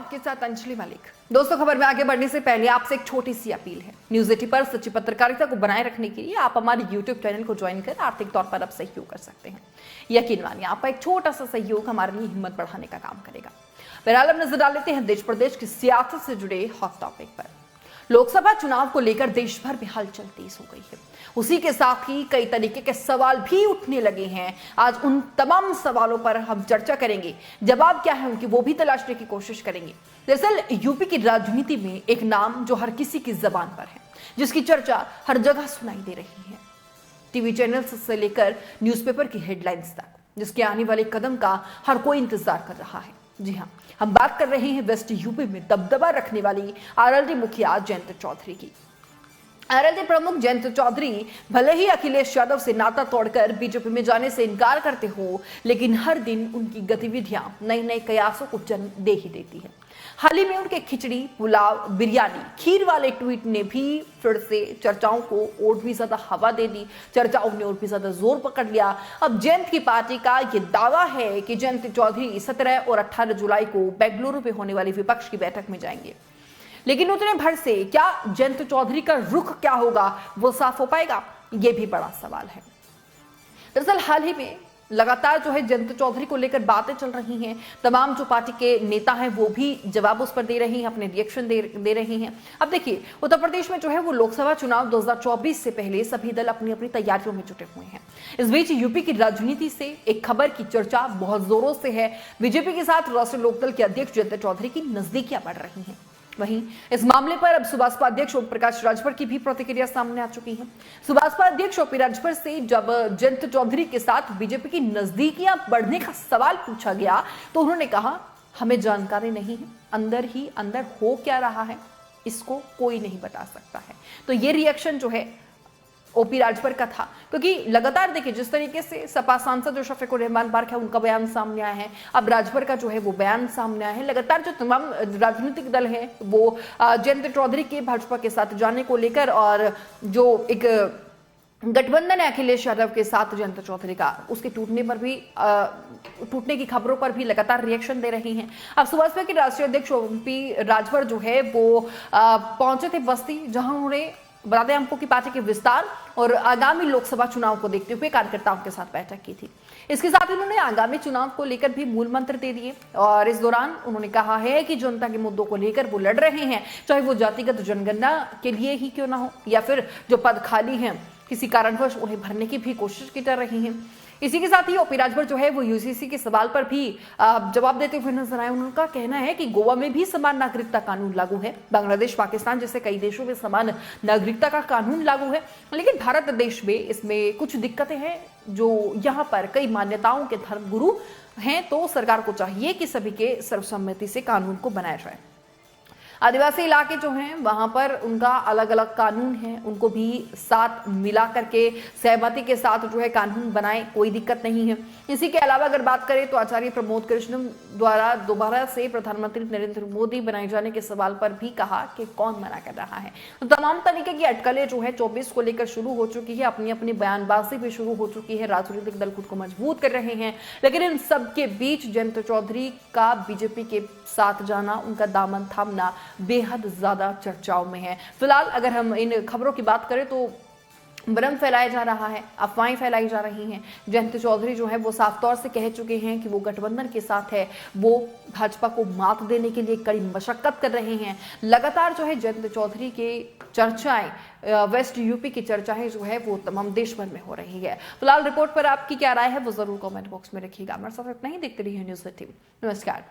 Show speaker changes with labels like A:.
A: आपके साथ अंजलि मलिक। दोस्तों, खबर में आगे बढ़ने से पहले आपसे एक छोटी सी अपील है। न्यूज 80 पर सच्ची पत्रकारिता को बनाए रखने के लिए आप हमारे YouTube चैनल को ज्वाइन कर आर्थिक तौर पर आप सहयोग कर सकते हैं। यकीन मानिए, आपका एक छोटा सा सहयोग हमारे लिए हिम्मत बढ़ाने का काम करेगा। बहरहाल अब नजर डाल लेते हैं देश प्रदेश की सियासत से जुड़े हॉट टॉपिक पर। लोकसभा चुनाव को लेकर देश भर में हलचल तेज हो गई है। उसी के साथ ही कई तरीके के सवाल भी उठने लगे हैं। आज उन तमाम सवालों पर हम चर्चा करेंगे, जवाब क्या है उनकी वो भी तलाशने की कोशिश करेंगे। दरअसल यूपी की राजनीति में एक नाम जो हर किसी की जबान पर है, जिसकी चर्चा हर जगह सुनाई दे रही है, टीवी चैनल्स से लेकर न्यूज़पेपर की हेडलाइंस तक, जिसके आने वाले कदम का हर कोई इंतजार कर रहा है। जी हाँ, हम बात कर रहे हैं वेस्ट यूपी में दबदबा रखने वाली आरएलडी मुखिया जयंत चौधरी की। आरएलडी प्रमुख जयंत चौधरी भले ही अखिलेश यादव से नाता तोड़कर बीजेपी में जाने से इनकार करते हो, लेकिन हर दिन उनकी गतिविधियां नए नए कयासों को जन्म दे ही देती है। हाल ही में उनके खिचड़ी, पुलाव, बिरयानी, खीर वाले ट्वीट ने भी फिर से चर्चाओं को और भी ज्यादा हवा दे दी। चर्चाओं ने और भी ज्यादा जोर पकड़ लिया। अब जयंत की पार्टी का यह दावा है कि जयंत चौधरी 17 और 18 जुलाई को बेंगलुरु में होने वाली विपक्ष की बैठक में जाएंगे। लेकिन उतने भर से क्या जयंत चौधरी का रुख क्या होगा वो साफ हो पाएगा, ये भी बड़ा सवाल है। दरअसल हाल ही में लगातार जो है जयंत चौधरी को लेकर बातें चल रही हैं। तमाम जो पार्टी के नेता हैं वो भी जवाब उस पर दे रहे हैं, अपने रिएक्शन दे रहे हैं। अब देखिए, उत्तर प्रदेश में जो है वो लोकसभा चुनाव 2024 से पहले सभी दल अपनी अपनी तैयारियों में जुटे हुए हैं। इस बीच यूपी की राजनीति से एक खबर की चर्चा बहुत जोरों से है। बीजेपी के साथ राष्ट्रीय लोकदल के अध्यक्ष जयंत चौधरी की नजदीकियां बढ़ रही हैं। वहीं इस मामले पर अब सुभाषपा अध्यक्ष ओम प्रकाश राजभर की भी प्रतिक्रिया सामने आ चुकी है। सुभाषपा अध्यक्ष ओपी राजभर से जब जयंत चौधरी के साथ बीजेपी की नजदीकियां बढ़ने का सवाल पूछा गया तो उन्होंने कहा, हमें जानकारी नहीं है, अंदर ही अंदर हो क्या रहा है इसको कोई नहीं बता सकता है। तो ये रिएक्शन जो है ओपी राजभर का था, क्योंकि लगातार देखिए जिस तरीके से सपा सांसद जो शफीकुर रहमान पार्क है उनका बयान सामने आया है, अब राजभर का जो है वो बयान सामने आया है। लगातार जो तमाम राजनीतिक दल है वो जयंत चौधरी के भाजपा के साथ जाने को लेकर और जो एक गठबंधन है अखिलेश यादव के साथ जयंत चौधरी का, उसके टूटने पर भी टूटने की खबरों पर भी लगातार रिएक्शन दे रही हैं। अब सुभाषपा के राष्ट्रीय अध्यक्ष ओपी राजभर जो है वो पहुंचे थे बस्ती, जहां उन्होंने बता दें हमको कि पार्टी के विस्तार और आगामी लोकसभा चुनाव को देखते हुए कार्यकर्ताओं के साथ बैठक की थी। इसके साथ ही उन्होंने आगामी चुनाव को लेकर भी मूल मंत्र दे दिए और इस दौरान उन्होंने कहा है कि जनता के मुद्दों को लेकर वो लड़ रहे हैं, चाहे वो जातिगत जनगणना के लिए ही क्यों ना हो या फिर जो पद खाली हैं किसी कारणवश उन्हें भरने की भी कोशिश की जा रही है। इसी के साथ ही ओपी राजभर जो है वो यूजीसी के सवाल पर भी जवाब देते हुए नजर आए। उनका कहना है कि गोवा में भी समान नागरिकता कानून लागू है, बांग्लादेश, पाकिस्तान जैसे कई देशों में समान नागरिकता का कानून लागू है, लेकिन भारत देश में इसमें कुछ दिक्कतें हैं। जो यहाँ पर कई मान्यताओं के धर्मगुरु हैं, तो सरकार को चाहिए कि सभी के सर्वसम्मति से कानून को बनाया जाए। आदिवासी इलाके जो हैं वहां पर उनका अलग अलग कानून है, उनको भी साथ मिला करके सहमति के साथ जो है कानून बनाए, कोई दिक्कत नहीं है। इसी के अलावा अगर बात करें तो आचार्य प्रमोद कृष्णम द्वारा दोबारा से प्रधानमंत्री नरेंद्र मोदी बनाए जाने के सवाल पर भी कहा कि कौन मना कर रहा है। तो तमाम तरीके की अटकलें जो है 24 को लेकर शुरू हो चुकी है, अपनी अपनी बयानबाजी भी शुरू हो चुकी है, राजनीतिक दल खुद को मजबूत कर रहे हैं। लेकिन इन सब के बीच जयंत चौधरी का बीजेपी के साथ जाना, उनका दामन थामना बेहद ज्यादा चर्चाओं में है। फिलहाल अगर हम इन खबरों की बात करें तो भ्रम फैलाया जा रहा है, अफवाहें फैलाई जा रही हैं। जयंत चौधरी जो है वो साफ तौर से कह चुके हैं कि वो गठबंधन के साथ है, वो भाजपा को मात देने के लिए कड़ी मशक्कत कर रहे हैं। लगातार जो है जयंत चौधरी के चर्चाएं, वेस्ट यूपी की चर्चाएं जो है वो तमाम देश भर में हो रही है। फिलहाल रिपोर्ट पर आपकी क्या राय है वो जरूर कमेंट बॉक्स में रखिएगा। हमारे साथ इतना ही, देखते रहिए न्यूज़ 18। नमस्कार।